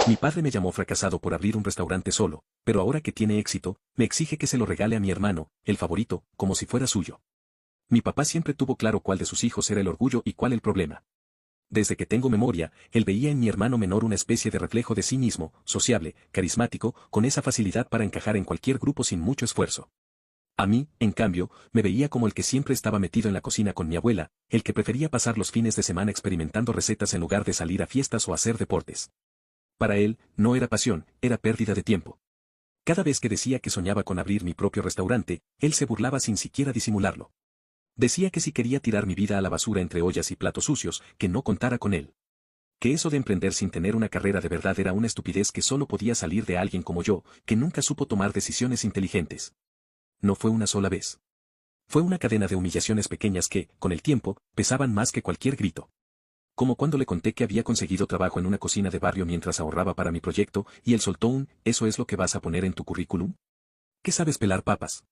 Mi padre me llamó fracasado por abrir un restaurante solo, pero ahora que tiene éxito, me exige que se lo regale a mi hermano, el favorito, como si fuera suyo. Mi papá siempre tuvo claro cuál de sus hijos era el orgullo y cuál el problema. Desde que tengo memoria, él veía en mi hermano menor una especie de reflejo de sí mismo, sociable, carismático, con esa facilidad para encajar en cualquier grupo sin mucho esfuerzo. A mí, en cambio, me veía como el que siempre estaba metido en la cocina con mi abuela, el que prefería pasar los fines de semana experimentando recetas en lugar de salir a fiestas o hacer deportes. Para él, no era pasión, era pérdida de tiempo. Cada vez que decía que soñaba con abrir mi propio restaurante, él se burlaba sin siquiera disimularlo. Decía que si quería tirar mi vida a la basura entre ollas y platos sucios, que no contara con él. Que eso de emprender sin tener una carrera de verdad era una estupidez que solo podía salir de alguien como yo, que nunca supo tomar decisiones inteligentes. No fue una sola vez. Fue una cadena de humillaciones pequeñas que, con el tiempo, pesaban más que cualquier grito. Como cuando le conté que había conseguido trabajo en una cocina de barrio mientras ahorraba para mi proyecto, y él soltó un «¿Eso es lo que vas a poner en tu currículum? ¿Qué sabes pelar papas?».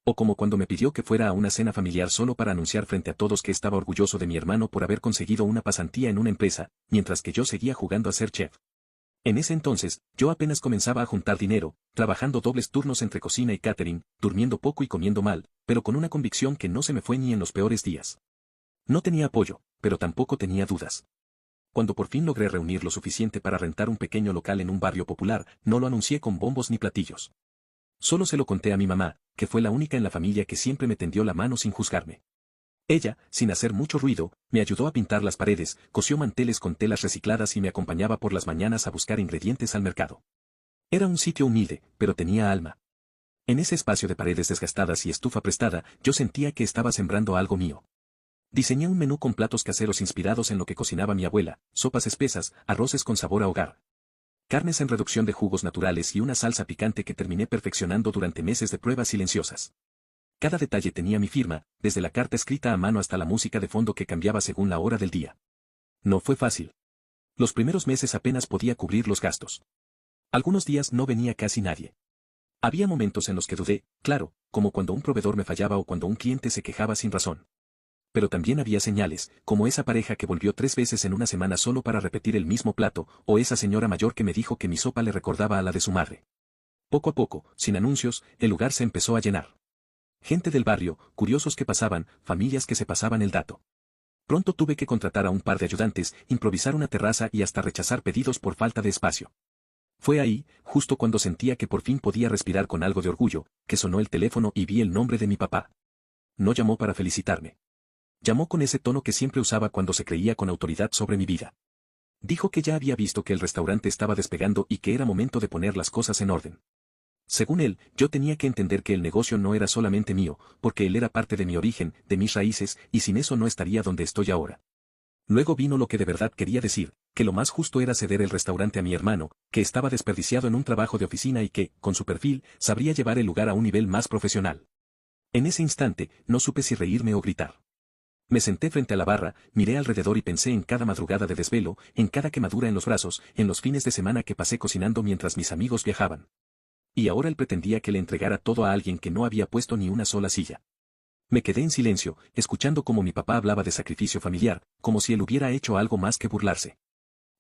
O como cuando me pidió que fuera a una cena familiar solo para anunciar frente a todos que estaba orgulloso de mi hermano por haber conseguido una pasantía en una empresa, mientras que yo seguía jugando a ser chef. En ese entonces, yo apenas comenzaba a juntar dinero, trabajando dobles turnos entre cocina y catering, durmiendo poco y comiendo mal, pero con una convicción que no se me fue ni en los peores días. No tenía apoyo, pero tampoco tenía dudas. Cuando por fin logré reunir lo suficiente para rentar un pequeño local en un barrio popular, no lo anuncié con bombos ni platillos. Solo se lo conté a mi mamá, que fue la única en la familia que siempre me tendió la mano sin juzgarme. Ella, sin hacer mucho ruido, me ayudó a pintar las paredes, cosió manteles con telas recicladas y me acompañaba por las mañanas a buscar ingredientes al mercado. Era un sitio humilde, pero tenía alma. En ese espacio de paredes desgastadas y estufa prestada, yo sentía que estaba sembrando algo mío. Diseñé un menú con platos caseros inspirados en lo que cocinaba mi abuela, sopas espesas, arroces con sabor a hogar, carnes en reducción de jugos naturales y una salsa picante que terminé perfeccionando durante meses de pruebas silenciosas. Cada detalle tenía mi firma, desde la carta escrita a mano hasta la música de fondo que cambiaba según la hora del día. No fue fácil. Los primeros meses apenas podía cubrir los gastos. Algunos días no venía casi nadie. Había momentos en los que dudé, claro, como cuando un proveedor me fallaba o cuando un cliente se quejaba sin razón. Pero también había señales, como esa pareja que volvió 3 veces en una semana solo para repetir el mismo plato, o esa señora mayor que me dijo que mi sopa le recordaba a la de su madre. Poco a poco, sin anuncios, el lugar se empezó a llenar. Gente del barrio, curiosos que pasaban, familias que se pasaban el dato. Pronto tuve que contratar a un par de ayudantes, improvisar una terraza y hasta rechazar pedidos por falta de espacio. Fue ahí, justo cuando sentía que por fin podía respirar con algo de orgullo, que sonó el teléfono y vi el nombre de mi papá. No llamó para felicitarme. Llamó con ese tono que siempre usaba cuando se creía con autoridad sobre mi vida. Dijo que ya había visto que el restaurante estaba despegando y que era momento de poner las cosas en orden. Según él, yo tenía que entender que el negocio no era solamente mío, porque él era parte de mi origen, de mis raíces, y sin eso no estaría donde estoy ahora. Luego vino lo que de verdad quería decir, que lo más justo era ceder el restaurante a mi hermano, que estaba desperdiciado en un trabajo de oficina y que, con su perfil, sabría llevar el lugar a un nivel más profesional. En ese instante, no supe si reírme o gritar. Me senté frente a la barra, miré alrededor y pensé en cada madrugada de desvelo, en cada quemadura en los brazos, en los fines de semana que pasé cocinando mientras mis amigos viajaban. Y ahora él pretendía que le entregara todo a alguien que no había puesto ni una sola silla. Me quedé en silencio, escuchando cómo mi papá hablaba de sacrificio familiar, como si él hubiera hecho algo más que burlarse.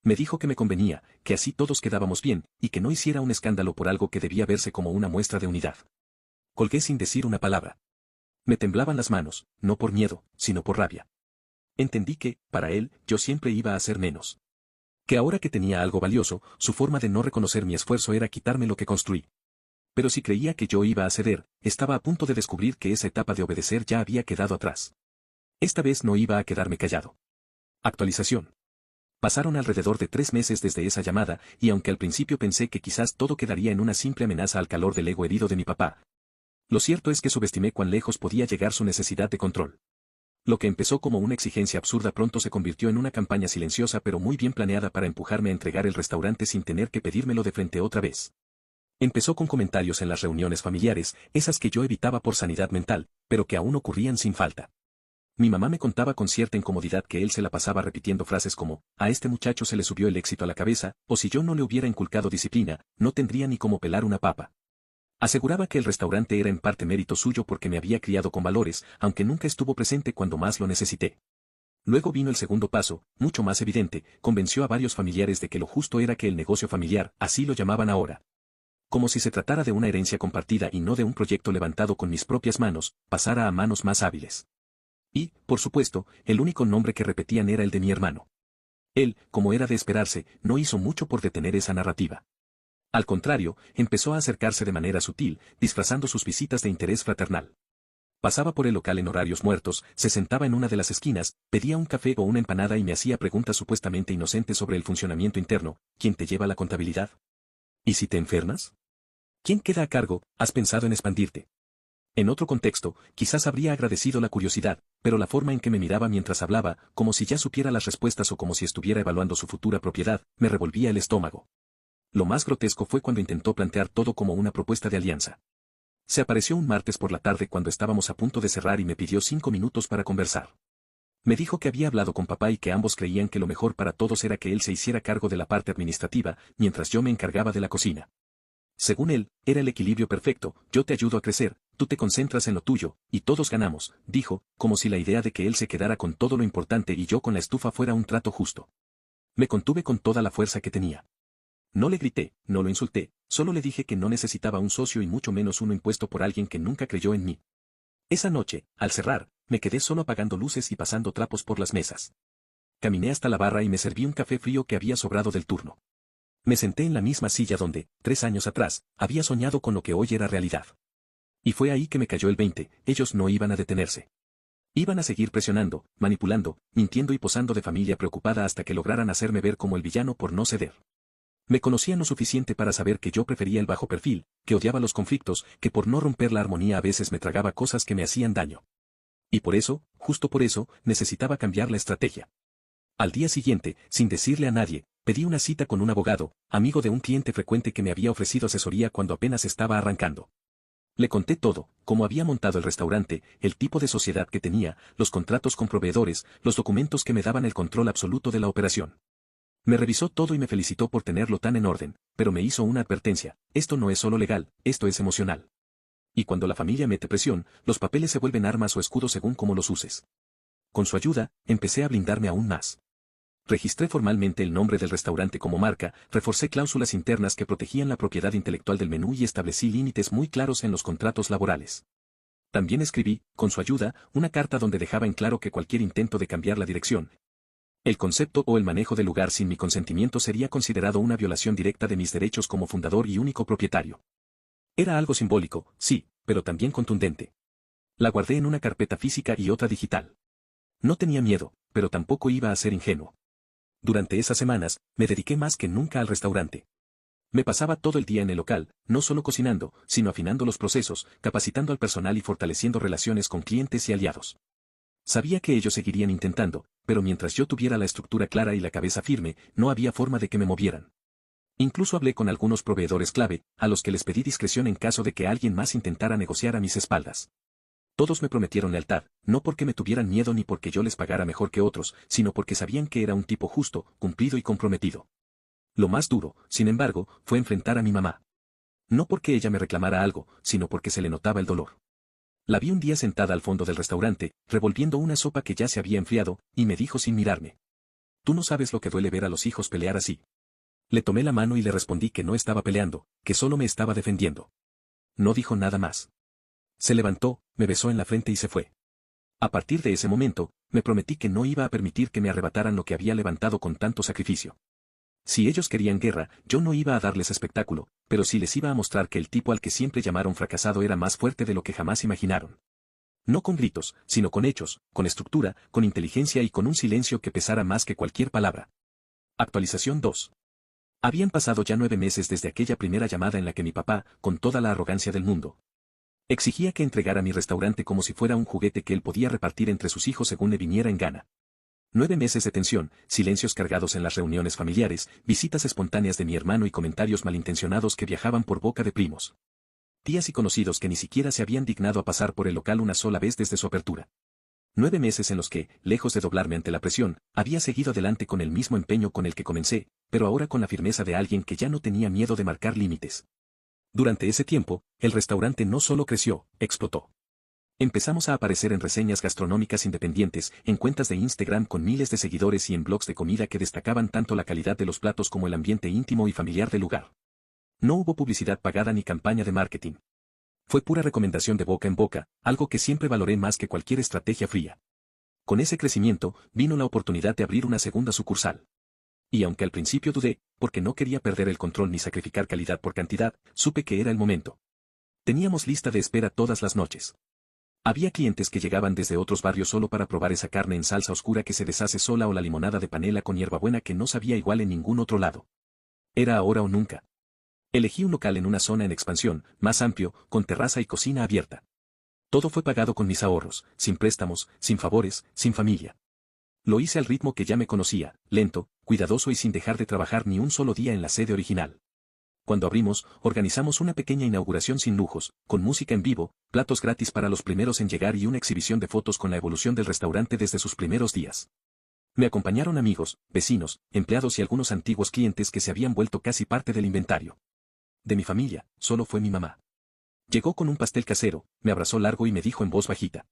Me dijo que me convenía, que así todos quedábamos bien, y que no hiciera un escándalo por algo que debía verse como una muestra de unidad. Colgué sin decir una palabra. Me temblaban las manos, no por miedo, sino por rabia. Entendí que, para él, yo siempre iba a ser menos. Que ahora que tenía algo valioso, su forma de no reconocer mi esfuerzo era quitarme lo que construí. Pero si creía que yo iba a ceder, estaba a punto de descubrir que esa etapa de obedecer ya había quedado atrás. Esta vez no iba a quedarme callado. Actualización. Pasaron alrededor de 3 meses desde esa llamada, y aunque al principio pensé que quizás todo quedaría en una simple amenaza al calor del ego herido de mi papá, lo cierto es que subestimé cuán lejos podía llegar su necesidad de control. Lo que empezó como una exigencia absurda pronto se convirtió en una campaña silenciosa pero muy bien planeada para empujarme a entregar el restaurante sin tener que pedírmelo de frente otra vez. Empezó con comentarios en las reuniones familiares, esas que yo evitaba por sanidad mental, pero que aún ocurrían sin falta. Mi mamá me contaba con cierta incomodidad que él se la pasaba repitiendo frases como, a este muchacho se le subió el éxito a la cabeza, o si yo no le hubiera inculcado disciplina, no tendría ni cómo pelar una papa. Aseguraba que el restaurante era en parte mérito suyo porque me había criado con valores, aunque nunca estuvo presente cuando más lo necesité. Luego vino el segundo paso, mucho más evidente, convenció a varios familiares de que lo justo era que el negocio familiar, así lo llamaban ahora, como si se tratara de una herencia compartida y no de un proyecto levantado con mis propias manos, pasara a manos más hábiles. Y, por supuesto, el único nombre que repetían era el de mi hermano. Él, como era de esperarse, no hizo mucho por detener esa narrativa. Al contrario, empezó a acercarse de manera sutil, disfrazando sus visitas de interés fraternal. Pasaba por el local en horarios muertos, se sentaba en una de las esquinas, pedía un café o una empanada y me hacía preguntas supuestamente inocentes sobre el funcionamiento interno. ¿Quién te lleva la contabilidad? ¿Y si te enfermas? ¿Quién queda a cargo? ¿Has pensado en expandirte? En otro contexto, quizás habría agradecido la curiosidad, pero la forma en que me miraba mientras hablaba, como si ya supiera las respuestas o como si estuviera evaluando su futura propiedad, me revolvía el estómago. Lo más grotesco fue cuando intentó plantear todo como una propuesta de alianza. Se apareció un martes por la tarde cuando estábamos a punto de cerrar y me pidió 5 minutos para conversar. Me dijo que había hablado con papá y que ambos creían que lo mejor para todos era que él se hiciera cargo de la parte administrativa, mientras yo me encargaba de la cocina. Según él, era el equilibrio perfecto: yo te ayudo a crecer, tú te concentras en lo tuyo, y todos ganamos, dijo, como si la idea de que él se quedara con todo lo importante y yo con la estufa fuera un trato justo. Me contuve con toda la fuerza que tenía. No le grité, no lo insulté, solo le dije que no necesitaba un socio y mucho menos uno impuesto por alguien que nunca creyó en mí. Esa noche, al cerrar, me quedé solo apagando luces y pasando trapos por las mesas. Caminé hasta la barra y me serví un café frío que había sobrado del turno. Me senté en la misma silla donde, 3 años atrás, había soñado con lo que hoy era realidad. Y fue ahí que me cayó el 20, ellos no iban a detenerse. Iban a seguir presionando, manipulando, mintiendo y posando de familia preocupada hasta que lograran hacerme ver como el villano por no ceder. Me conocían lo suficiente para saber que yo prefería el bajo perfil, que odiaba los conflictos, que por no romper la armonía a veces me tragaba cosas que me hacían daño. Y por eso, justo por eso, necesitaba cambiar la estrategia. Al día siguiente, sin decirle a nadie, pedí una cita con un abogado, amigo de un cliente frecuente que me había ofrecido asesoría cuando apenas estaba arrancando. Le conté todo: cómo había montado el restaurante, el tipo de sociedad que tenía, los contratos con proveedores, los documentos que me daban el control absoluto de la operación. Me revisó todo y me felicitó por tenerlo tan en orden, pero me hizo una advertencia: esto no es solo legal, esto es emocional. Y cuando la familia mete presión, los papeles se vuelven armas o escudos según cómo los uses. Con su ayuda, empecé a blindarme aún más. Registré formalmente el nombre del restaurante como marca, reforcé cláusulas internas que protegían la propiedad intelectual del menú y establecí límites muy claros en los contratos laborales. También escribí, con su ayuda, una carta donde dejaba en claro que cualquier intento de cambiar la dirección, el concepto o el manejo del lugar sin mi consentimiento sería considerado una violación directa de mis derechos como fundador y único propietario. Era algo simbólico, sí, pero también contundente. La guardé en una carpeta física y otra digital. No tenía miedo, pero tampoco iba a ser ingenuo. Durante esas semanas, me dediqué más que nunca al restaurante. Me pasaba todo el día en el local, no solo cocinando, sino afinando los procesos, capacitando al personal y fortaleciendo relaciones con clientes y aliados. Sabía que ellos seguirían intentando, pero mientras yo tuviera la estructura clara y la cabeza firme, no había forma de que me movieran. Incluso hablé con algunos proveedores clave, a los que les pedí discreción en caso de que alguien más intentara negociar a mis espaldas. Todos me prometieron lealtad, no porque me tuvieran miedo ni porque yo les pagara mejor que otros, sino porque sabían que era un tipo justo, cumplido y comprometido. Lo más duro, sin embargo, fue enfrentar a mi mamá. No porque ella me reclamara algo, sino porque se le notaba el dolor. La vi un día sentada al fondo del restaurante, revolviendo una sopa que ya se había enfriado, y me dijo sin mirarme: «Tú no sabes lo que duele ver a los hijos pelear así». Le tomé la mano y le respondí que no estaba peleando, que solo me estaba defendiendo. No dijo nada más. Se levantó, me besó en la frente y se fue. A partir de ese momento, me prometí que no iba a permitir que me arrebataran lo que había levantado con tanto sacrificio. Si ellos querían guerra, yo no iba a darles espectáculo, pero sí les iba a mostrar que el tipo al que siempre llamaron fracasado era más fuerte de lo que jamás imaginaron. No con gritos, sino con hechos, con estructura, con inteligencia y con un silencio que pesara más que cualquier palabra. Actualización 2. Habían pasado ya 9 meses desde aquella primera llamada en la que mi papá, con toda la arrogancia del mundo, exigía que entregara mi restaurante como si fuera un juguete que él podía repartir entre sus hijos según le viniera en gana. 9 meses de tensión, silencios cargados en las reuniones familiares, visitas espontáneas de mi hermano y comentarios malintencionados que viajaban por boca de primos, tías y conocidos que ni siquiera se habían dignado a pasar por el local una sola vez desde su apertura. 9 meses en los que, lejos de doblarme ante la presión, había seguido adelante con el mismo empeño con el que comencé, pero ahora con la firmeza de alguien que ya no tenía miedo de marcar límites. Durante ese tiempo, el restaurante no solo creció, explotó. Empezamos a aparecer en reseñas gastronómicas independientes, en cuentas de Instagram con miles de seguidores y en blogs de comida que destacaban tanto la calidad de los platos como el ambiente íntimo y familiar del lugar. No hubo publicidad pagada ni campaña de marketing. Fue pura recomendación de boca en boca, algo que siempre valoré más que cualquier estrategia fría. Con ese crecimiento, vino la oportunidad de abrir una segunda sucursal. Y aunque al principio dudé, porque no quería perder el control ni sacrificar calidad por cantidad, supe que era el momento. Teníamos lista de espera todas las noches. Había clientes que llegaban desde otros barrios solo para probar esa carne en salsa oscura que se deshace sola o la limonada de panela con hierbabuena que no sabía igual en ningún otro lado. Era ahora o nunca. Elegí un local en una zona en expansión, más amplio, con terraza y cocina abierta. Todo fue pagado con mis ahorros, sin préstamos, sin favores, sin familia. Lo hice al ritmo que ya me conocía, lento, cuidadoso y sin dejar de trabajar ni un solo día en la sede original. Cuando abrimos, organizamos una pequeña inauguración sin lujos, con música en vivo, platos gratis para los primeros en llegar y una exhibición de fotos con la evolución del restaurante desde sus primeros días. Me acompañaron amigos, vecinos, empleados y algunos antiguos clientes que se habían vuelto casi parte del inventario. De mi familia, solo fue mi mamá. Llegó con un pastel casero, me abrazó largo y me dijo en voz bajita: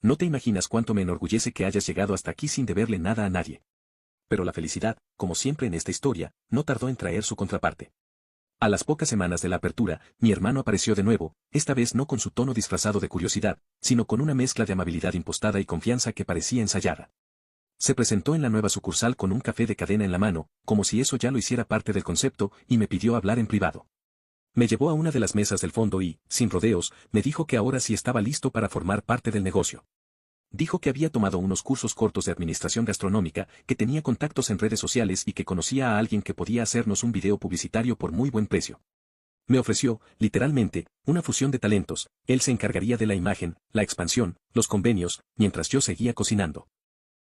"No te imaginas cuánto me enorgullece que hayas llegado hasta aquí sin deberle nada a nadie". Pero la felicidad, como siempre en esta historia, no tardó en traer su contraparte. A las pocas semanas de la apertura, mi hermano apareció de nuevo, esta vez no con su tono disfrazado de curiosidad, sino con una mezcla de amabilidad impostada y confianza que parecía ensayada. Se presentó en la nueva sucursal con un café de cadena en la mano, como si eso ya lo hiciera parte del concepto, y me pidió hablar en privado. Me llevó a una de las mesas del fondo y, sin rodeos, me dijo que ahora sí estaba listo para formar parte del negocio. Dijo que había tomado unos cursos cortos de administración gastronómica, que tenía contactos en redes sociales y que conocía a alguien que podía hacernos un video publicitario por muy buen precio. Me ofreció, literalmente, una fusión de talentos. Él se encargaría de la imagen, la expansión, los convenios, mientras yo seguía cocinando.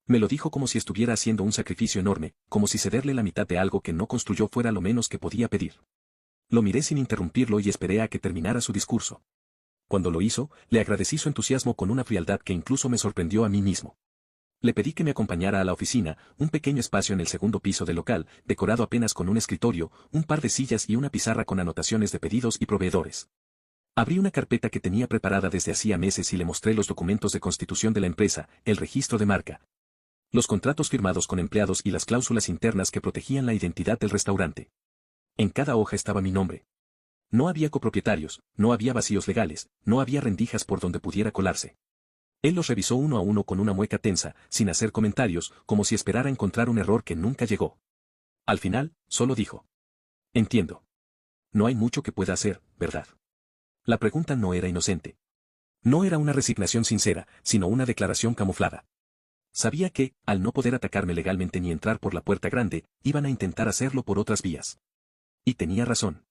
Me lo dijo como si estuviera haciendo un sacrificio enorme, como si cederle la mitad de algo que no construyó fuera lo menos que podía pedir. Lo miré sin interrumpirlo y esperé a que terminara su discurso. Cuando lo hizo, le agradecí su entusiasmo con una frialdad que incluso me sorprendió a mí mismo. Le pedí que me acompañara a la oficina, un pequeño espacio en el segundo piso del local, decorado apenas con un escritorio, un par de sillas y una pizarra con anotaciones de pedidos y proveedores. Abrí una carpeta que tenía preparada desde hacía meses y le mostré los documentos de constitución de la empresa, el registro de marca, los contratos firmados con empleados y las cláusulas internas que protegían la identidad del restaurante. En cada hoja estaba mi nombre. No había copropietarios, no había vacíos legales, no había rendijas por donde pudiera colarse. Él los revisó uno a uno con una mueca tensa, sin hacer comentarios, como si esperara encontrar un error que nunca llegó. Al final, solo dijo: "Entiendo. No hay mucho que pueda hacer, ¿verdad?". La pregunta no era inocente. No era una resignación sincera, sino una declaración camuflada. Sabía que, al no poder atacarme legalmente ni entrar por la puerta grande, iban a intentar hacerlo por otras vías. Y tenía razón.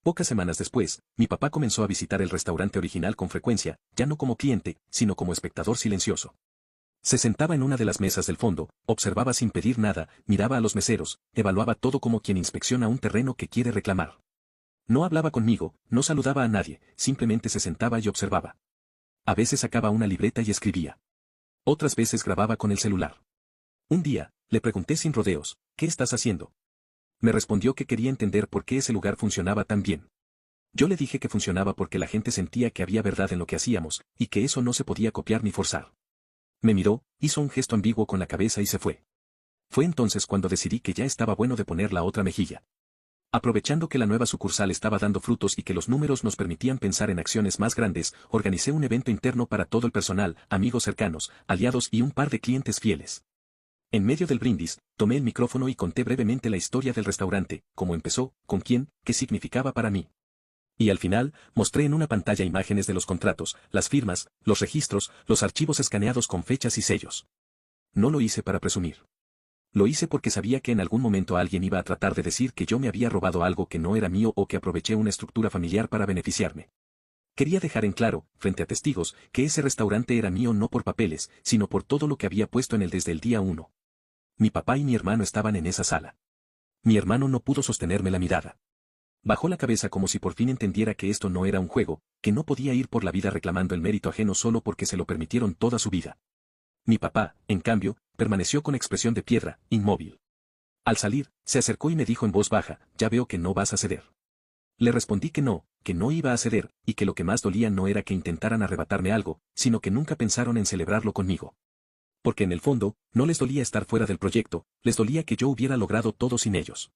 Pocas semanas después, mi papá comenzó a visitar el restaurante original con frecuencia, ya no como cliente, sino como espectador silencioso. Se sentaba en una de las mesas del fondo, observaba sin pedir nada, miraba a los meseros, evaluaba todo como quien inspecciona un terreno que quiere reclamar. No hablaba conmigo, no saludaba a nadie, simplemente se sentaba y observaba. A veces sacaba una libreta y escribía. Otras veces grababa con el celular. Un día, le pregunté sin rodeos: "¿Qué estás haciendo?". Me respondió que quería entender por qué ese lugar funcionaba tan bien. Yo le dije que funcionaba porque la gente sentía que había verdad en lo que hacíamos, y que eso no se podía copiar ni forzar. Me miró, hizo un gesto ambiguo con la cabeza y se fue. Fue entonces cuando decidí que ya estaba bueno de poner la otra mejilla. Aprovechando que la nueva sucursal estaba dando frutos y que los números nos permitían pensar en acciones más grandes, organicé un evento interno para todo el personal, amigos cercanos, aliados y un par de clientes fieles. En medio del brindis, tomé el micrófono y conté brevemente la historia del restaurante, cómo empezó, con quién, qué significaba para mí. Y al final, mostré en una pantalla imágenes de los contratos, las firmas, los registros, los archivos escaneados con fechas y sellos. No lo hice para presumir. Lo hice porque sabía que en algún momento alguien iba a tratar de decir que yo me había robado algo que no era mío o que aproveché una estructura familiar para beneficiarme. Quería dejar en claro, frente a testigos, que ese restaurante era mío no por papeles, sino por todo lo que había puesto en él desde el día 1. Mi papá y mi hermano estaban en esa sala. Mi hermano no pudo sostenerme la mirada. Bajó la cabeza como si por fin entendiera que esto no era un juego, que no podía ir por la vida reclamando el mérito ajeno solo porque se lo permitieron toda su vida. Mi papá, en cambio, permaneció con expresión de piedra, inmóvil. Al salir, se acercó y me dijo en voz baja: "Ya veo que no vas a ceder". Le respondí que no iba a ceder, y que lo que más dolía no era que intentaran arrebatarme algo, sino que nunca pensaron en celebrarlo conmigo. Porque en el fondo, no les dolía estar fuera del proyecto, les dolía que yo hubiera logrado todo sin ellos.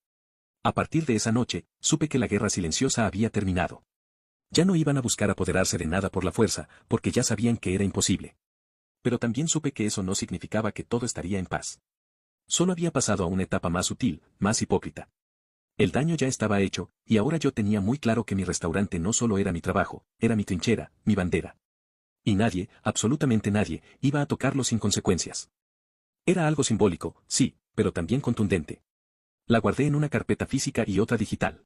A partir de esa noche, supe que la guerra silenciosa había terminado. Ya no iban a buscar apoderarse de nada por la fuerza, porque ya sabían que era imposible. Pero también supe que eso no significaba que todo estaría en paz. Solo había pasado a una etapa más sutil, más hipócrita. El daño ya estaba hecho, y ahora yo tenía muy claro que mi restaurante no solo era mi trabajo, era mi trinchera, mi bandera. Y nadie, absolutamente nadie, iba a tocarlo sin consecuencias. Era algo simbólico, sí, pero también contundente. La guardé en una carpeta física y otra digital.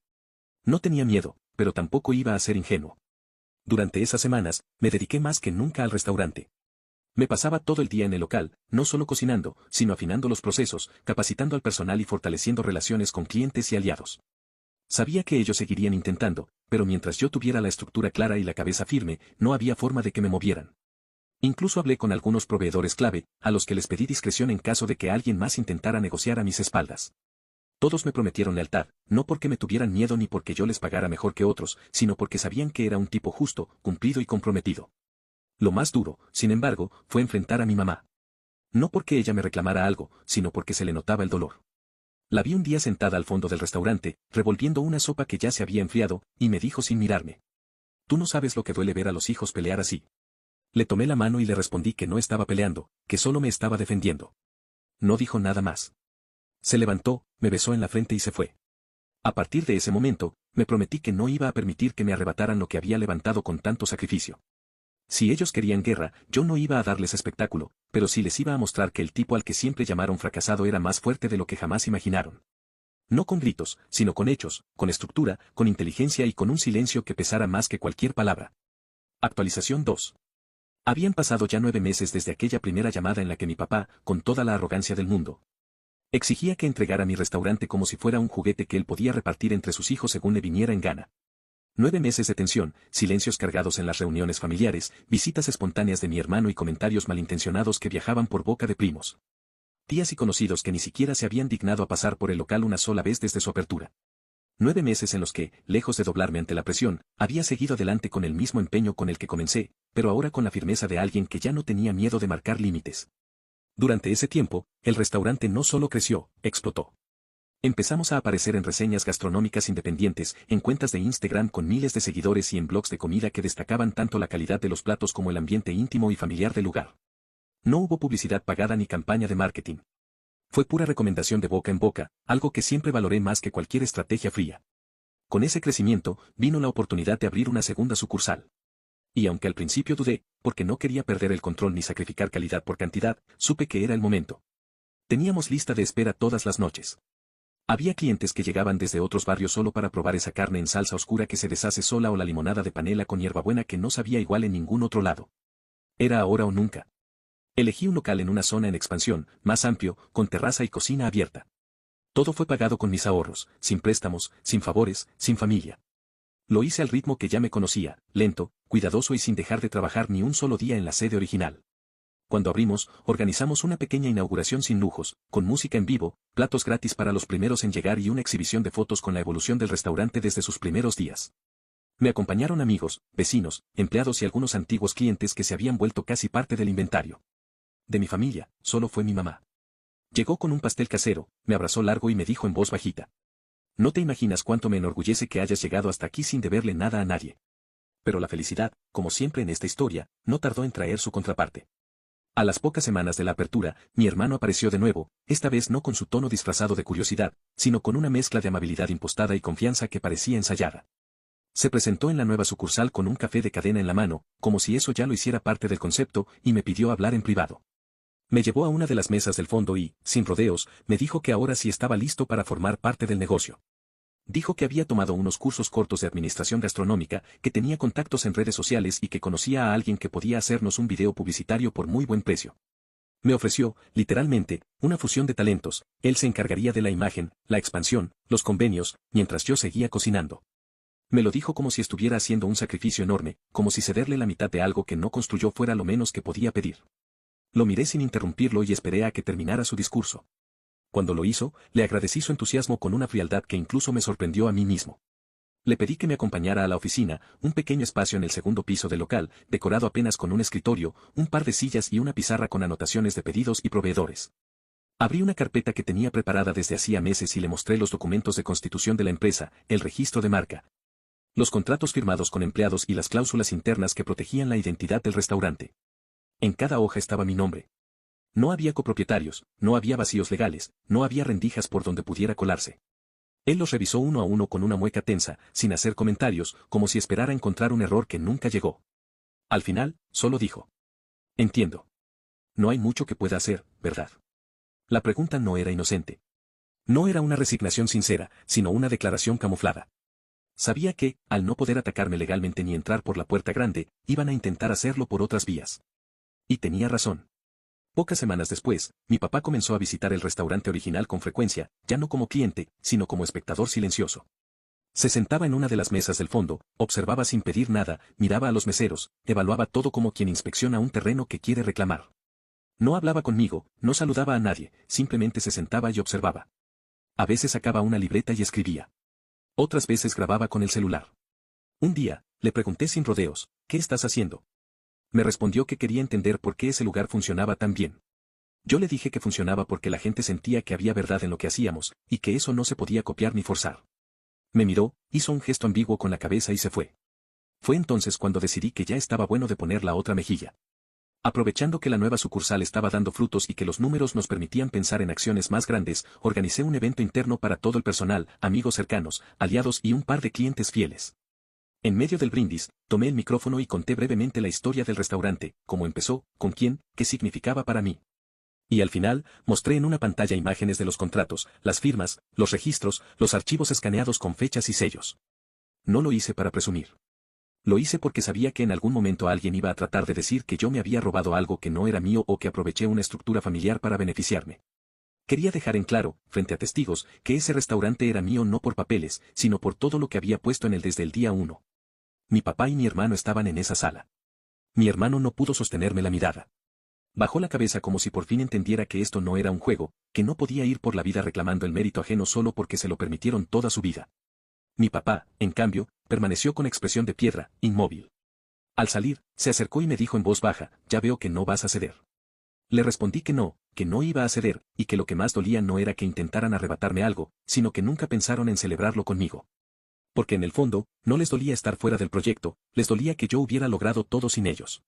No tenía miedo, pero tampoco iba a ser ingenuo. Durante esas semanas, me dediqué más que nunca al restaurante. Me pasaba todo el día en el local, no solo cocinando, sino afinando los procesos, capacitando al personal y fortaleciendo relaciones con clientes y aliados. Sabía que ellos seguirían intentando, pero mientras yo tuviera la estructura clara y la cabeza firme, no había forma de que me movieran. Incluso hablé con algunos proveedores clave, a los que les pedí discreción en caso de que alguien más intentara negociar a mis espaldas. Todos me prometieron lealtad, no porque me tuvieran miedo ni porque yo les pagara mejor que otros, sino porque sabían que era un tipo justo, cumplido y comprometido. Lo más duro, sin embargo, fue enfrentar a mi mamá. No porque ella me reclamara algo, sino porque se le notaba el dolor. La vi un día sentada al fondo del restaurante, revolviendo una sopa que ya se había enfriado, y me dijo sin mirarme: «Tú no sabes lo que duele ver a los hijos pelear así». Le tomé la mano y le respondí que no estaba peleando, que solo me estaba defendiendo. No dijo nada más. Se levantó, me besó en la frente y se fue. A partir de ese momento, me prometí que no iba a permitir que me arrebataran lo que había levantado con tanto sacrificio. Si ellos querían guerra, yo no iba a darles espectáculo, pero sí les iba a mostrar que el tipo al que siempre llamaron fracasado era más fuerte de lo que jamás imaginaron. No con gritos, sino con hechos, con estructura, con inteligencia y con un silencio que pesara más que cualquier palabra. Actualización 2. Habían pasado ya 9 meses desde aquella primera llamada en la que mi papá, con toda la arrogancia del mundo, exigía que entregara mi restaurante como si fuera un juguete que él podía repartir entre sus hijos según le viniera en gana. 9 meses de tensión, silencios cargados en las reuniones familiares, visitas espontáneas de mi hermano y comentarios malintencionados que viajaban por boca de primos. Tías y conocidos que ni siquiera se habían dignado a pasar por el local una sola vez desde su apertura. 9 meses en los que, lejos de doblarme ante la presión, había seguido adelante con el mismo empeño con el que comencé, pero ahora con la firmeza de alguien que ya no tenía miedo de marcar límites. Durante ese tiempo, el restaurante no solo creció, explotó. Empezamos a aparecer en reseñas gastronómicas independientes, en cuentas de Instagram con miles de seguidores y en blogs de comida que destacaban tanto la calidad de los platos como el ambiente íntimo y familiar del lugar. No hubo publicidad pagada ni campaña de marketing. Fue pura recomendación de boca en boca, algo que siempre valoré más que cualquier estrategia fría. Con ese crecimiento, vino la oportunidad de abrir una segunda sucursal. Y aunque al principio dudé, porque no quería perder el control ni sacrificar calidad por cantidad, supe que era el momento. Teníamos lista de espera todas las noches. Había clientes que llegaban desde otros barrios solo para probar esa carne en salsa oscura que se deshace sola o la limonada de panela con hierbabuena que no sabía igual en ningún otro lado. Era ahora o nunca. Elegí un local en una zona en expansión, más amplio, con terraza y cocina abierta. Todo fue pagado con mis ahorros, sin préstamos, sin favores, sin familia. Lo hice al ritmo que ya me conocía, lento, cuidadoso y sin dejar de trabajar ni un solo día en la sede original. Cuando abrimos, organizamos una pequeña inauguración sin lujos, con música en vivo, platos gratis para los primeros en llegar y una exhibición de fotos con la evolución del restaurante desde sus primeros días. Me acompañaron amigos, vecinos, empleados y algunos antiguos clientes que se habían vuelto casi parte del inventario. De mi familia, solo fue mi mamá. Llegó con un pastel casero, me abrazó largo y me dijo en voz bajita: «No te imaginas cuánto me enorgullece que hayas llegado hasta aquí sin deberle nada a nadie». Pero la felicidad, como siempre en esta historia, no tardó en traer su contraparte. A las pocas semanas de la apertura, mi hermano apareció de nuevo, esta vez no con su tono disfrazado de curiosidad, sino con una mezcla de amabilidad impostada y confianza que parecía ensayada. Se presentó en la nueva sucursal con un café de cadena en la mano, como si eso ya lo hiciera parte del concepto, y me pidió hablar en privado. Me llevó a una de las mesas del fondo y, sin rodeos, me dijo que ahora sí estaba listo para formar parte del negocio. Dijo que había tomado unos cursos cortos de administración gastronómica, que tenía contactos en redes sociales y que conocía a alguien que podía hacernos un video publicitario por muy buen precio. Me ofreció, literalmente, una fusión de talentos. Él se encargaría de la imagen, la expansión, los convenios, mientras yo seguía cocinando. Me lo dijo como si estuviera haciendo un sacrificio enorme, como si cederle la mitad de algo que no construyó fuera lo menos que podía pedir. Lo miré sin interrumpirlo y esperé a que terminara su discurso. Cuando lo hizo, le agradecí su entusiasmo con una frialdad que incluso me sorprendió a mí mismo. Le pedí que me acompañara a la oficina, un pequeño espacio en el segundo piso del local, decorado apenas con un escritorio, un par de sillas y una pizarra con anotaciones de pedidos y proveedores. Abrí una carpeta que tenía preparada desde hacía meses y le mostré los documentos de constitución de la empresa, el registro de marca, los contratos firmados con empleados y las cláusulas internas que protegían la identidad del restaurante. En cada hoja estaba mi nombre. No había copropietarios, no había vacíos legales, no había rendijas por donde pudiera colarse. Él los revisó uno a uno con una mueca tensa, sin hacer comentarios, como si esperara encontrar un error que nunca llegó. Al final, solo dijo: Entiendo. No hay mucho que pueda hacer, ¿verdad? La pregunta no era inocente. No era una resignación sincera, sino una declaración camuflada. Sabía que, al no poder atacarme legalmente ni entrar por la puerta grande, iban a intentar hacerlo por otras vías. Y tenía razón. Pocas semanas después, mi papá comenzó a visitar el restaurante original con frecuencia, ya no como cliente, sino como espectador silencioso. Se sentaba en una de las mesas del fondo, observaba sin pedir nada, miraba a los meseros, evaluaba todo como quien inspecciona un terreno que quiere reclamar. No hablaba conmigo, no saludaba a nadie, simplemente se sentaba y observaba. A veces sacaba una libreta y escribía. Otras veces grababa con el celular. Un día, le pregunté sin rodeos: ¿qué estás haciendo? Me respondió que quería entender por qué ese lugar funcionaba tan bien. Yo le dije que funcionaba porque la gente sentía que había verdad en lo que hacíamos, y que eso no se podía copiar ni forzar. Me miró, hizo un gesto ambiguo con la cabeza y se fue. Fue entonces cuando decidí que ya estaba bueno de poner la otra mejilla. Aprovechando que la nueva sucursal estaba dando frutos y que los números nos permitían pensar en acciones más grandes, organicé un evento interno para todo el personal, amigos cercanos, aliados y un par de clientes fieles. En medio del brindis, tomé el micrófono y conté brevemente la historia del restaurante, cómo empezó, con quién, qué significaba para mí. Y al final, mostré en una pantalla imágenes de los contratos, las firmas, los registros, los archivos escaneados con fechas y sellos. No lo hice para presumir. Lo hice porque sabía que en algún momento alguien iba a tratar de decir que yo me había robado algo que no era mío o que aproveché una estructura familiar para beneficiarme. Quería dejar en claro, frente a testigos, que ese restaurante era mío no por papeles, sino por todo lo que había puesto en él desde el día 1. Mi papá y mi hermano estaban en esa sala. Mi hermano no pudo sostenerme la mirada. Bajó la cabeza como si por fin entendiera que esto no era un juego, que no podía ir por la vida reclamando el mérito ajeno solo porque se lo permitieron toda su vida. Mi papá, en cambio, permaneció con expresión de piedra, inmóvil. Al salir, se acercó y me dijo en voz baja: ya veo que no vas a ceder. Le respondí que no iba a ceder, y que lo que más dolía no era que intentaran arrebatarme algo, sino que nunca pensaron en celebrarlo conmigo. Porque en el fondo, no les dolía estar fuera del proyecto, les dolía que yo hubiera logrado todo sin ellos.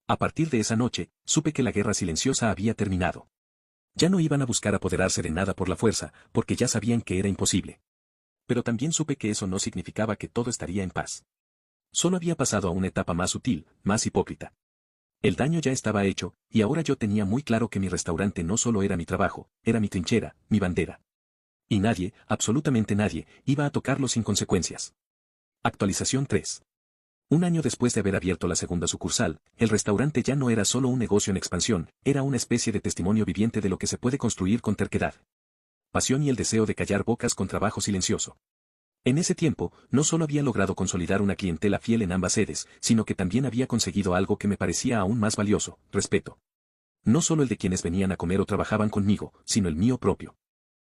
A partir de esa noche, supe que la guerra silenciosa había terminado. Ya no iban a buscar apoderarse de nada por la fuerza, porque ya sabían que era imposible. Pero también supe que eso no significaba que todo estaría en paz. Solo había pasado a una etapa más sutil, más hipócrita. El daño ya estaba hecho, y ahora yo tenía muy claro que mi restaurante no solo era mi trabajo, era mi trinchera, mi bandera. Y nadie, absolutamente nadie, iba a tocarlo sin consecuencias. Actualización 3. Un año después de haber abierto la segunda sucursal, el restaurante ya no era solo un negocio en expansión, era una especie de testimonio viviente de lo que se puede construir con terquedad, pasión y el deseo de callar bocas con trabajo silencioso. En ese tiempo, no solo había logrado consolidar una clientela fiel en ambas sedes, sino que también había conseguido algo que me parecía aún más valioso: respeto. No solo el de quienes venían a comer o trabajaban conmigo, sino el mío propio.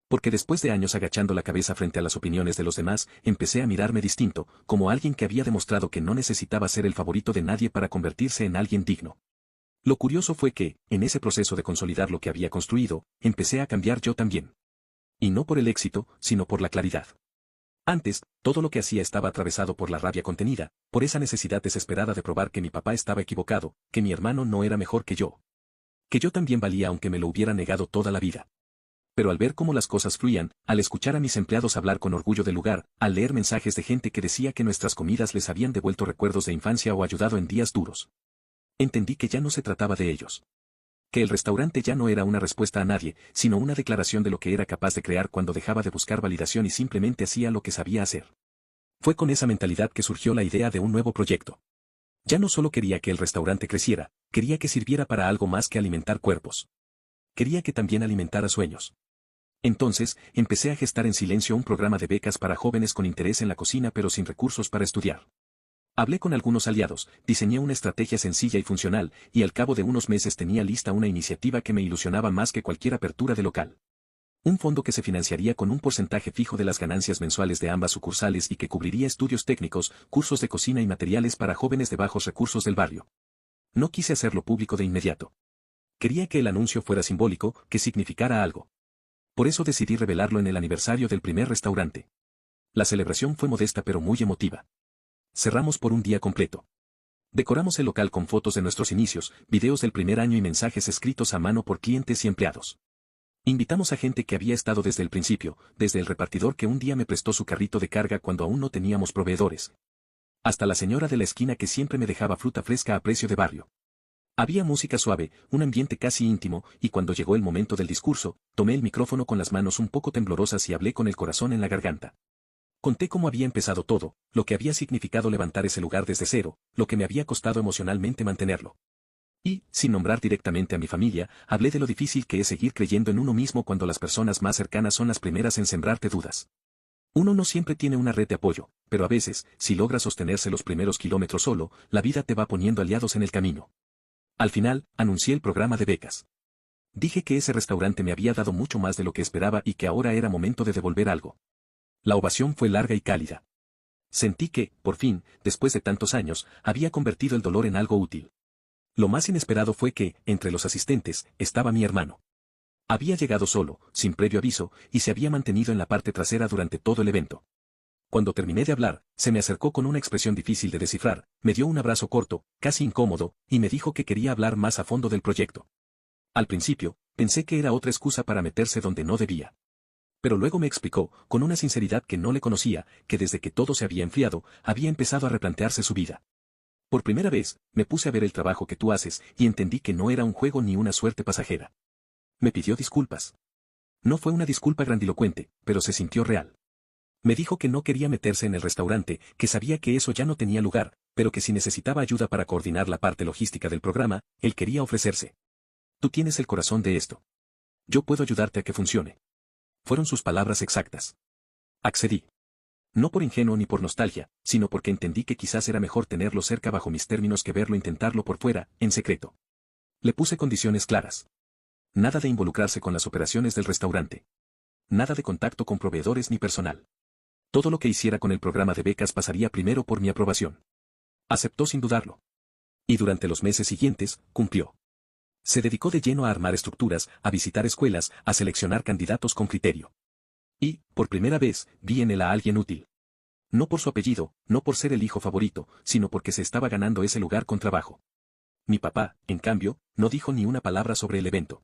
Porque después de años agachando la cabeza frente a las opiniones de los demás, empecé a mirarme distinto, como alguien que había demostrado que no necesitaba ser el favorito de nadie para convertirse en alguien digno. Lo curioso fue que, en ese proceso de consolidar lo que había construido, empecé a cambiar yo también. Y no por el éxito, sino por la claridad. Antes, todo lo que hacía estaba atravesado por la rabia contenida, por esa necesidad desesperada de probar que mi papá estaba equivocado, que mi hermano no era mejor que yo. Que yo también valía aunque me lo hubiera negado toda la vida. Pero al ver cómo las cosas fluían, al escuchar a mis empleados hablar con orgullo del lugar, al leer mensajes de gente que decía que nuestras comidas les habían devuelto recuerdos de infancia o ayudado en días duros, entendí que ya no se trataba de ellos. Que el restaurante ya no era una respuesta a nadie, sino una declaración de lo que era capaz de crear cuando dejaba de buscar validación y simplemente hacía lo que sabía hacer. Fue con esa mentalidad que surgió la idea de un nuevo proyecto. Ya no solo quería que el restaurante creciera, quería que sirviera para algo más que alimentar cuerpos. Quería que también alimentara sueños. Entonces, empecé a gestar en silencio un programa de becas para jóvenes con interés en la cocina pero sin recursos para estudiar. Hablé con algunos aliados, diseñé una estrategia sencilla y funcional, y al cabo de unos meses tenía lista una iniciativa que me ilusionaba más que cualquier apertura de local. Un fondo que se financiaría con un porcentaje fijo de las ganancias mensuales de ambas sucursales y que cubriría estudios técnicos, cursos de cocina y materiales para jóvenes de bajos recursos del barrio. No quise hacerlo público de inmediato. Quería que el anuncio fuera simbólico, que significara algo. Por eso decidí revelarlo en el aniversario del primer restaurante. La celebración fue modesta pero muy emotiva. Cerramos por un día completo. Decoramos el local con fotos de nuestros inicios, videos del primer año y mensajes escritos a mano por clientes y empleados. Invitamos a gente que había estado desde el principio, desde el repartidor que un día me prestó su carrito de carga cuando aún no teníamos proveedores, hasta la señora de la esquina que siempre me dejaba fruta fresca a precio de barrio. Había música suave, un ambiente casi íntimo, y cuando llegó el momento del discurso, tomé el micrófono con las manos un poco temblorosas y hablé con el corazón en la garganta. Conté cómo había empezado todo, lo que había significado levantar ese lugar desde cero, lo que me había costado emocionalmente mantenerlo. Y, sin nombrar directamente a mi familia, hablé de lo difícil que es seguir creyendo en uno mismo cuando las personas más cercanas son las primeras en sembrarte dudas. Uno no siempre tiene una red de apoyo, pero a veces, si logras sostenerse los primeros kilómetros solo, la vida te va poniendo aliados en el camino. Al final, anuncié el programa de becas. Dije que ese restaurante me había dado mucho más de lo que esperaba y que ahora era momento de devolver algo. La ovación fue larga y cálida. Sentí que, por fin, después de tantos años, había convertido el dolor en algo útil. Lo más inesperado fue que, entre los asistentes, estaba mi hermano. Había llegado solo, sin previo aviso, y se había mantenido en la parte trasera durante todo el evento. Cuando terminé de hablar, se me acercó con una expresión difícil de descifrar, me dio un abrazo corto, casi incómodo, y me dijo que quería hablar más a fondo del proyecto. Al principio, pensé que era otra excusa para meterse donde no debía. Pero luego me explicó, con una sinceridad que no le conocía, que desde que todo se había enfriado, había empezado a replantearse su vida. Por primera vez, me puse a ver el trabajo que tú haces y entendí que no era un juego ni una suerte pasajera. Me pidió disculpas. No fue una disculpa grandilocuente, pero se sintió real. Me dijo que no quería meterse en el restaurante, que sabía que eso ya no tenía lugar, pero que si necesitaba ayuda para coordinar la parte logística del programa, él quería ofrecerse. Tú tienes el corazón de esto. Yo puedo ayudarte a que funcione. Fueron sus palabras exactas. Accedí. No por ingenuo ni por nostalgia, sino porque entendí que quizás era mejor tenerlo cerca bajo mis términos que verlo intentarlo por fuera, en secreto. Le puse condiciones claras. Nada de involucrarse con las operaciones del restaurante. Nada de contacto con proveedores ni personal. Todo lo que hiciera con el programa de becas pasaría primero por mi aprobación. Aceptó sin dudarlo. Y durante los meses siguientes, cumplió. Se dedicó de lleno a armar estructuras, a visitar escuelas, a seleccionar candidatos con criterio. Y, por primera vez, vi en él a alguien útil. No por su apellido, no por ser el hijo favorito, sino porque se estaba ganando ese lugar con trabajo. Mi papá, en cambio, no dijo ni una palabra sobre el evento.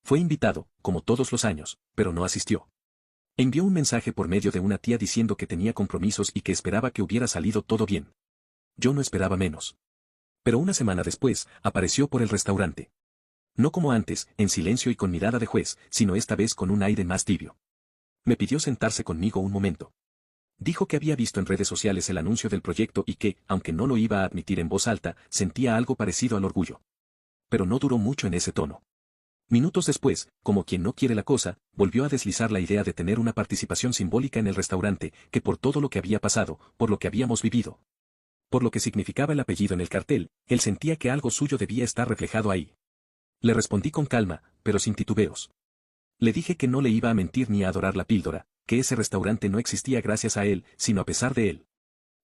Fue invitado, como todos los años, pero no asistió. Envió un mensaje por medio de una tía diciendo que tenía compromisos y que esperaba que hubiera salido todo bien. Yo no esperaba menos. Pero una semana después, apareció por el restaurante. No como antes, en silencio y con mirada de juez, sino esta vez con un aire más tibio. Me pidió sentarse conmigo un momento. Dijo que había visto en redes sociales el anuncio del proyecto y que, aunque no lo iba a admitir en voz alta, sentía algo parecido al orgullo. Pero no duró mucho en ese tono. Minutos después, como quien no quiere la cosa, volvió a deslizar la idea de tener una participación simbólica en el restaurante, que por todo lo que había pasado, por lo que habíamos vivido, por lo que significaba el apellido en el cartel, él sentía que algo suyo debía estar reflejado ahí. Le respondí con calma, pero sin titubeos. Le dije que no le iba a mentir ni a adorar la píldora, que ese restaurante no existía gracias a él, sino a pesar de él.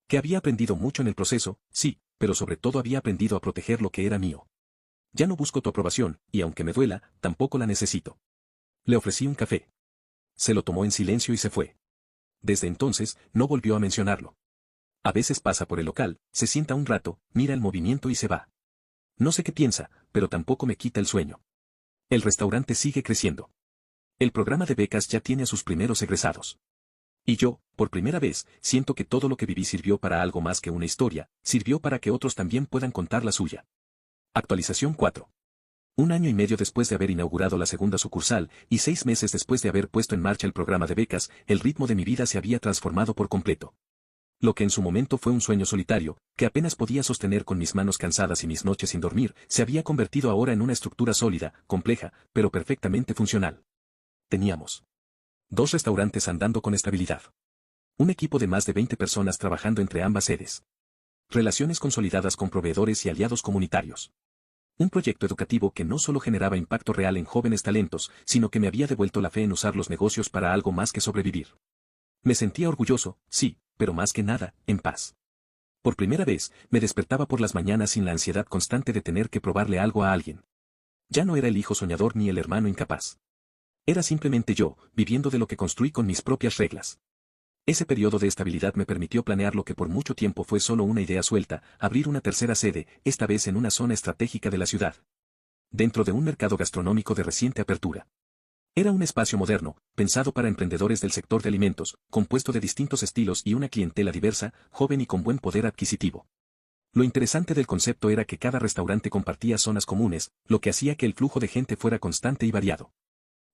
Que había aprendido mucho en el proceso, sí, pero sobre todo había aprendido a proteger lo que era mío. Ya no busco tu aprobación, y aunque me duela, tampoco la necesito. Le ofrecí un café. Se lo tomó en silencio y se fue. Desde entonces, no volvió a mencionarlo. A veces pasa por el local, se sienta un rato, mira el movimiento y se va. No sé qué piensa, pero tampoco me quita el sueño. El restaurante sigue creciendo. El programa de becas ya tiene a sus primeros egresados. Y yo, por primera vez, siento que todo lo que viví sirvió para algo más que una historia, sirvió para que otros también puedan contar la suya. Actualización 4. Un año y medio después de haber inaugurado la segunda sucursal, y 6 meses después de haber puesto en marcha el programa de becas, el ritmo de mi vida se había transformado por completo. Lo que en su momento fue un sueño solitario, que apenas podía sostener con mis manos cansadas y mis noches sin dormir, se había convertido ahora en una estructura sólida, compleja, pero perfectamente funcional. Teníamos 2 restaurantes andando con estabilidad. Un equipo de más de 20 personas trabajando entre ambas sedes. Relaciones consolidadas con proveedores y aliados comunitarios. Un proyecto educativo que no solo generaba impacto real en jóvenes talentos, sino que me había devuelto la fe en usar los negocios para algo más que sobrevivir. Me sentía orgulloso, sí, pero más que nada, en paz. Por primera vez, me despertaba por las mañanas sin la ansiedad constante de tener que probarle algo a alguien. Ya no era el hijo soñador ni el hermano incapaz. Era simplemente yo, viviendo de lo que construí con mis propias reglas. Ese periodo de estabilidad me permitió planear lo que por mucho tiempo fue solo una idea suelta, abrir una tercera sede, esta vez en una zona estratégica de la ciudad. Dentro de un mercado gastronómico de reciente apertura. Era un espacio moderno, pensado para emprendedores del sector de alimentos, compuesto de distintos estilos y una clientela diversa, joven y con buen poder adquisitivo. Lo interesante del concepto era que cada restaurante compartía zonas comunes, lo que hacía que el flujo de gente fuera constante y variado.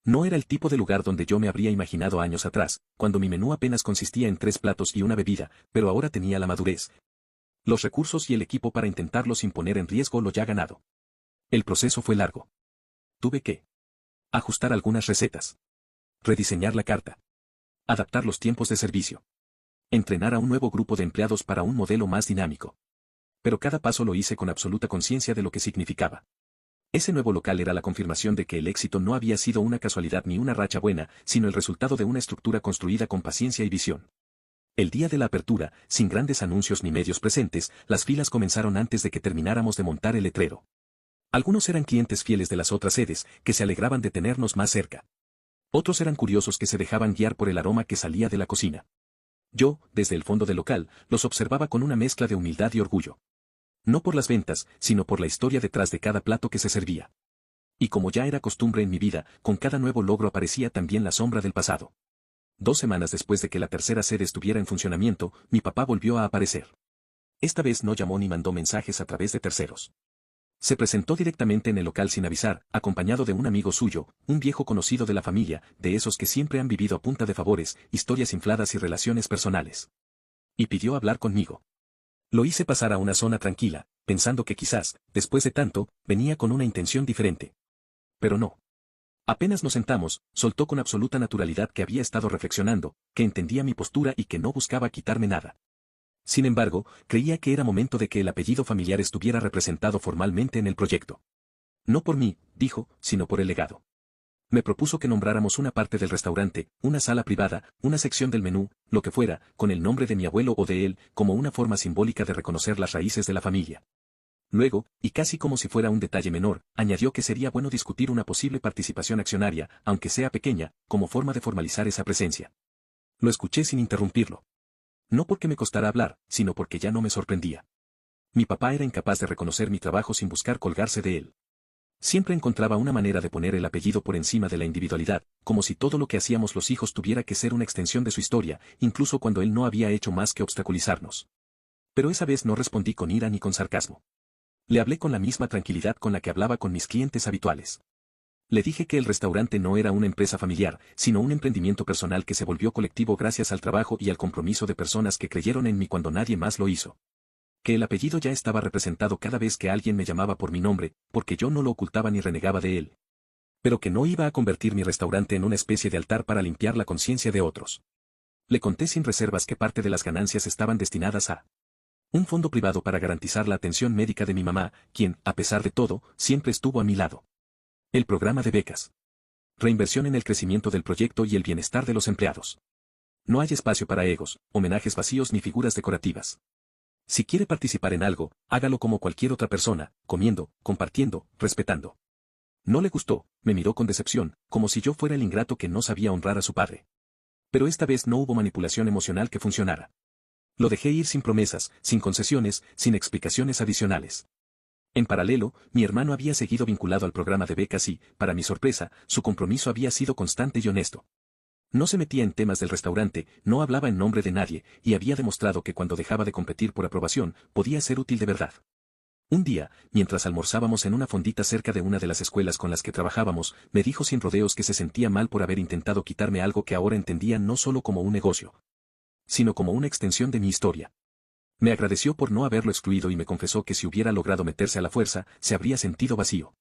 No era el tipo de lugar donde yo me habría imaginado años atrás, cuando mi menú apenas consistía en 3 platos y una bebida, pero ahora tenía la madurez, los recursos y el equipo para intentarlo sin poner en riesgo lo ya ganado. El proceso fue largo. Tuve que ajustar algunas recetas, rediseñar la carta, adaptar los tiempos de servicio, entrenar a un nuevo grupo de empleados para un modelo más dinámico. Pero cada paso lo hice con absoluta conciencia de lo que significaba. Ese nuevo local era la confirmación de que el éxito no había sido una casualidad ni una racha buena, sino el resultado de una estructura construida con paciencia y visión. El día de la apertura, sin grandes anuncios ni medios presentes, las filas comenzaron antes de que termináramos de montar el letrero. Algunos eran clientes fieles de las otras sedes, que se alegraban de tenernos más cerca. Otros eran curiosos que se dejaban guiar por el aroma que salía de la cocina. Yo, desde el fondo del local, los observaba con una mezcla de humildad y orgullo. No por las ventas, sino por la historia detrás de cada plato que se servía. Y como ya era costumbre en mi vida, con cada nuevo logro aparecía también la sombra del pasado. 2 semanas después de que la tercera sede estuviera en funcionamiento, mi papá volvió a aparecer. Esta vez no llamó ni mandó mensajes a través de terceros. Se presentó directamente en el local sin avisar, acompañado de un amigo suyo, un viejo conocido de la familia, de esos que siempre han vivido a punta de favores, historias infladas y relaciones personales. Y pidió hablar conmigo. Lo hice pasar a una zona tranquila, pensando que quizás, después de tanto, venía con una intención diferente. Pero no. Apenas nos sentamos, soltó con absoluta naturalidad que había estado reflexionando, que entendía mi postura y que no buscaba quitarme nada. Sin embargo, creía que era momento de que el apellido familiar estuviera representado formalmente en el proyecto. No por mí, dijo, sino por el legado. Me propuso que nombráramos una parte del restaurante, una sala privada, una sección del menú, lo que fuera, con el nombre de mi abuelo o de él, como una forma simbólica de reconocer las raíces de la familia. Luego, y casi como si fuera un detalle menor, añadió que sería bueno discutir una posible participación accionaria, aunque sea pequeña, como forma de formalizar esa presencia. Lo escuché sin interrumpirlo. No porque me costara hablar, sino porque ya no me sorprendía. Mi papá era incapaz de reconocer mi trabajo sin buscar colgarse de él. Siempre encontraba una manera de poner el apellido por encima de la individualidad, como si todo lo que hacíamos los hijos tuviera que ser una extensión de su historia, incluso cuando él no había hecho más que obstaculizarnos. Pero esa vez no respondí con ira ni con sarcasmo. Le hablé con la misma tranquilidad con la que hablaba con mis clientes habituales. Le dije que el restaurante no era una empresa familiar, sino un emprendimiento personal que se volvió colectivo gracias al trabajo y al compromiso de personas que creyeron en mí cuando nadie más lo hizo. Que el apellido ya estaba representado cada vez que alguien me llamaba por mi nombre, porque yo no lo ocultaba ni renegaba de él. Pero que no iba a convertir mi restaurante en una especie de altar para limpiar la conciencia de otros. Le conté sin reservas que parte de las ganancias estaban destinadas a un fondo privado para garantizar la atención médica de mi mamá, quien, a pesar de todo, siempre estuvo a mi lado. El programa de becas. Reinversión en el crecimiento del proyecto y el bienestar de los empleados. No hay espacio para egos, homenajes vacíos ni figuras decorativas. Si quiere participar en algo, hágalo como cualquier otra persona, comiendo, compartiendo, respetando. No le gustó, me miró con decepción, como si yo fuera el ingrato que no sabía honrar a su padre. Pero esta vez no hubo manipulación emocional que funcionara. Lo dejé ir sin promesas, sin concesiones, sin explicaciones adicionales. En paralelo, mi hermano había seguido vinculado al programa de becas y, para mi sorpresa, su compromiso había sido constante y honesto. No se metía en temas del restaurante, no hablaba en nombre de nadie, y había demostrado que cuando dejaba de competir por aprobación, podía ser útil de verdad. Un día, mientras almorzábamos en una fondita cerca de una de las escuelas con las que trabajábamos, me dijo sin rodeos que se sentía mal por haber intentado quitarme algo que ahora entendía no solo como un negocio, sino como una extensión de mi historia. Me agradeció por no haberlo excluido y me confesó que si hubiera logrado meterse a la fuerza, se habría sentido vacío.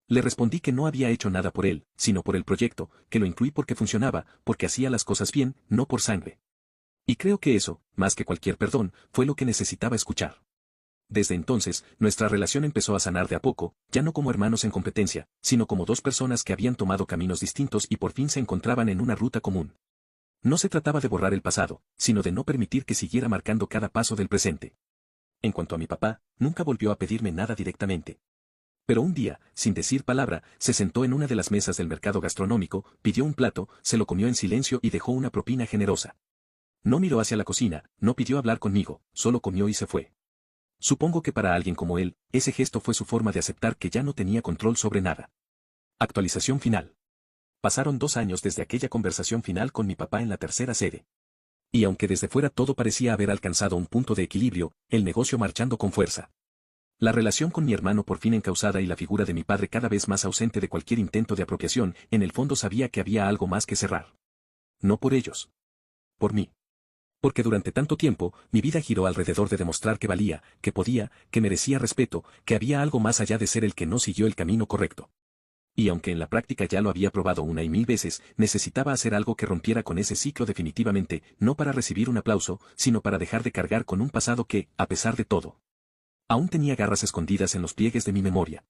Le respondí que no había hecho nada por él, sino por el proyecto, que lo incluí porque funcionaba, porque hacía las cosas bien, no por sangre. Y creo que eso, más que cualquier perdón, fue lo que necesitaba escuchar. Desde entonces, nuestra relación empezó a sanar de a poco, ya no como hermanos en competencia, sino como dos personas que habían tomado caminos distintos y por fin se encontraban en una ruta común. No se trataba de borrar el pasado, sino de no permitir que siguiera marcando cada paso del presente. En cuanto a mi papá, nunca volvió a pedirme nada directamente. Pero un día, sin decir palabra, se sentó en una de las mesas del mercado gastronómico, pidió un plato, se lo comió en silencio y dejó una propina generosa. No miró hacia la cocina, no pidió hablar conmigo, solo comió y se fue. Supongo que para alguien como él, ese gesto fue su forma de aceptar que ya no tenía control sobre nada. Actualización final. Pasaron 2 años desde aquella conversación final con mi papá en la tercera sede. Y aunque desde fuera todo parecía haber alcanzado un punto de equilibrio, el negocio marchando con fuerza. La relación con mi hermano por fin encausada y la figura de mi padre cada vez más ausente de cualquier intento de apropiación, en el fondo sabía que había algo más que cerrar. No por ellos. Por mí. Porque durante tanto tiempo, mi vida giró alrededor de demostrar que valía, que podía, que merecía respeto, que había algo más allá de ser el que no siguió el camino correcto. Y aunque en la práctica ya lo había probado 1 y 1000 veces, necesitaba hacer algo que rompiera con ese ciclo definitivamente, no para recibir un aplauso, sino para dejar de cargar con un pasado que, a pesar de todo, aún tenía garras escondidas en los pliegues de mi memoria.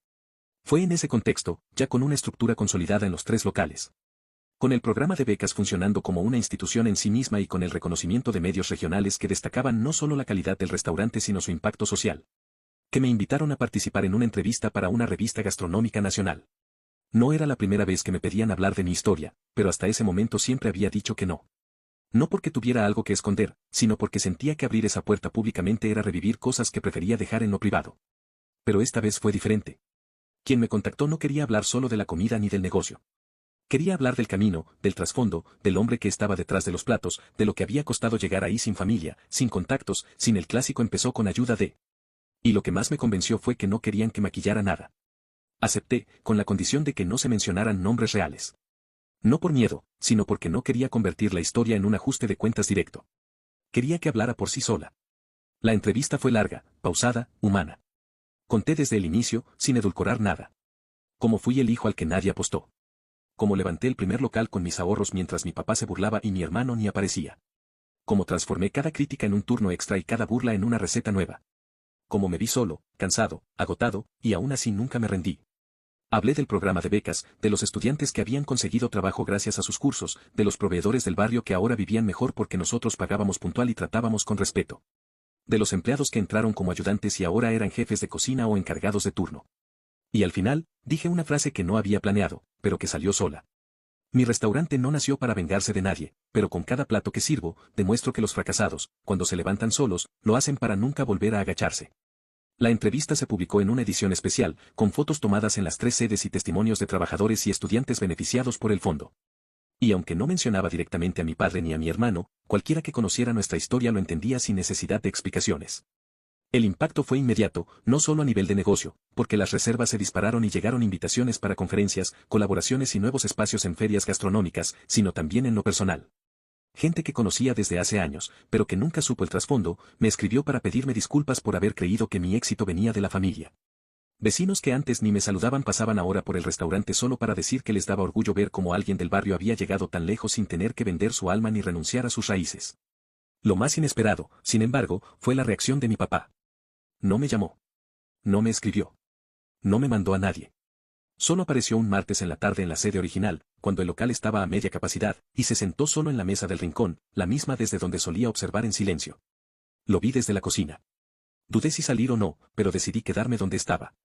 Fue en ese contexto, ya con una estructura consolidada en los 3 locales, con el programa de becas funcionando como una institución en sí misma y con el reconocimiento de medios regionales que destacaban no solo la calidad del restaurante sino su impacto social, que me invitaron a participar en una entrevista para una revista gastronómica nacional. No era la primera vez que me pedían hablar de mi historia, pero hasta ese momento siempre había dicho que no. No porque tuviera algo que esconder, sino porque sentía que abrir esa puerta públicamente era revivir cosas que prefería dejar en lo privado. Pero esta vez fue diferente. Quien me contactó no quería hablar solo de la comida ni del negocio. Quería hablar del camino, del trasfondo, del hombre que estaba detrás de los platos, de lo que había costado llegar ahí sin familia, sin contactos, sin el clásico empezó con ayuda de. Y lo que más me convenció fue que no querían que maquillara nada. Acepté, con la condición de que no se mencionaran nombres reales. No por miedo, sino porque no quería convertir la historia en un ajuste de cuentas directo. Quería que hablara por sí sola. La entrevista fue larga, pausada, humana. Conté desde el inicio, sin edulcorar nada. Cómo fui el hijo al que nadie apostó. Cómo levanté el primer local con mis ahorros mientras mi papá se burlaba y mi hermano ni aparecía. Cómo transformé cada crítica en un turno extra y cada burla en una receta nueva. Cómo me vi solo, cansado, agotado, y aún así nunca me rendí. Hablé del programa de becas, de los estudiantes que habían conseguido trabajo gracias a sus cursos, de los proveedores del barrio que ahora vivían mejor porque nosotros pagábamos puntual y tratábamos con respeto. De los empleados que entraron como ayudantes y ahora eran jefes de cocina o encargados de turno. Y al final, dije una frase que no había planeado, pero que salió sola. Mi restaurante no nació para vengarse de nadie, pero con cada plato que sirvo, demuestro que los fracasados, cuando se levantan solos, lo hacen para nunca volver a agacharse. La entrevista se publicó en una edición especial, con fotos tomadas en las 3 sedes y testimonios de trabajadores y estudiantes beneficiados por el fondo. Y aunque no mencionaba directamente a mi padre ni a mi hermano, cualquiera que conociera nuestra historia lo entendía sin necesidad de explicaciones. El impacto fue inmediato, no solo a nivel de negocio, porque las reservas se dispararon y llegaron invitaciones para conferencias, colaboraciones y nuevos espacios en ferias gastronómicas, sino también en lo personal. Gente que conocía desde hace años, pero que nunca supo el trasfondo, me escribió para pedirme disculpas por haber creído que mi éxito venía de la familia. Vecinos que antes ni me saludaban pasaban ahora por el restaurante solo para decir que les daba orgullo ver cómo alguien del barrio había llegado tan lejos sin tener que vender su alma ni renunciar a sus raíces. Lo más inesperado, sin embargo, fue la reacción de mi papá. No me llamó. No me escribió. No me mandó a nadie. Solo apareció un martes en la tarde en la sede original, cuando el local estaba a media capacidad, y se sentó solo en la mesa del rincón, la misma desde donde solía observar en silencio. Lo vi desde la cocina. Dudé si salir o no, pero decidí quedarme donde estaba.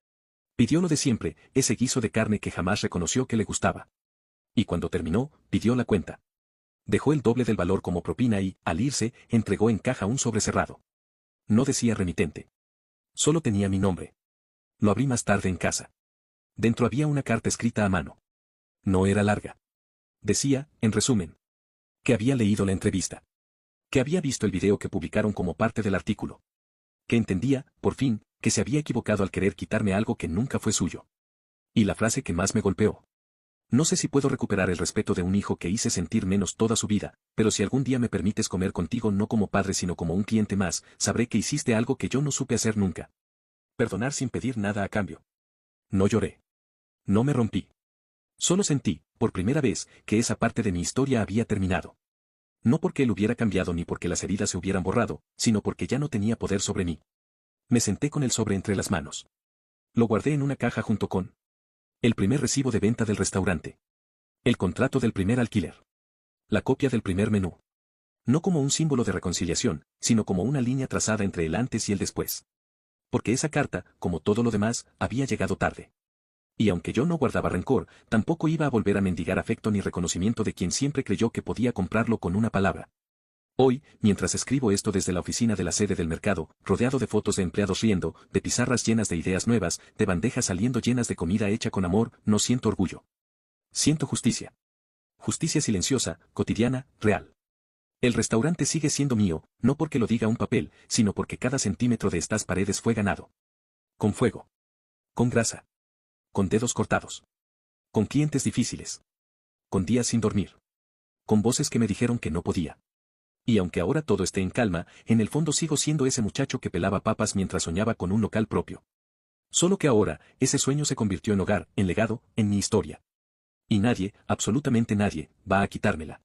Pidió lo de siempre, ese guiso de carne que jamás reconoció que le gustaba. Y cuando terminó, pidió la cuenta. Dejó el doble del valor como propina y, al irse, entregó en caja un sobre cerrado. No decía remitente. Solo tenía mi nombre. Lo abrí más tarde en casa. Dentro había una carta escrita a mano. No era larga. Decía, en resumen, que había leído la entrevista. Que había visto el video que publicaron como parte del artículo. Que entendía, por fin, que se había equivocado al querer quitarme algo que nunca fue suyo. Y la frase que más me golpeó. No sé si puedo recuperar el respeto de un hijo que hice sentir menos toda su vida, pero si algún día me permites comer contigo no como padre sino como un cliente más, sabré que hiciste algo que yo no supe hacer nunca. Perdonar sin pedir nada a cambio. No lloré. No me rompí. Solo sentí, por primera vez, que esa parte de mi historia había terminado. No porque él hubiera cambiado ni porque las heridas se hubieran borrado, sino porque ya no tenía poder sobre mí. Me senté con el sobre entre las manos. Lo guardé en una caja junto con el primer recibo de venta del restaurante. El contrato del primer alquiler. La copia del primer menú. No como un símbolo de reconciliación, sino como una línea trazada entre el antes y el después. Porque esa carta, como todo lo demás, había llegado tarde. Y aunque yo no guardaba rencor, tampoco iba a volver a mendigar afecto ni reconocimiento de quien siempre creyó que podía comprarlo con una palabra. Hoy, mientras escribo esto desde la oficina de la sede del mercado, rodeado de fotos de empleados riendo, de pizarras llenas de ideas nuevas, de bandejas saliendo llenas de comida hecha con amor, no siento orgullo. Siento justicia. Justicia silenciosa, cotidiana, real. El restaurante sigue siendo mío, no porque lo diga un papel, sino porque cada centímetro de estas paredes fue ganado. Con fuego. Con grasa. Con dedos cortados. Con clientes difíciles. Con días sin dormir. Con voces que me dijeron que no podía. Y aunque ahora todo esté en calma, en el fondo sigo siendo ese muchacho que pelaba papas mientras soñaba con un local propio. Solo que ahora, ese sueño se convirtió en hogar, en legado, en mi historia. Y nadie, absolutamente nadie, va a quitármela.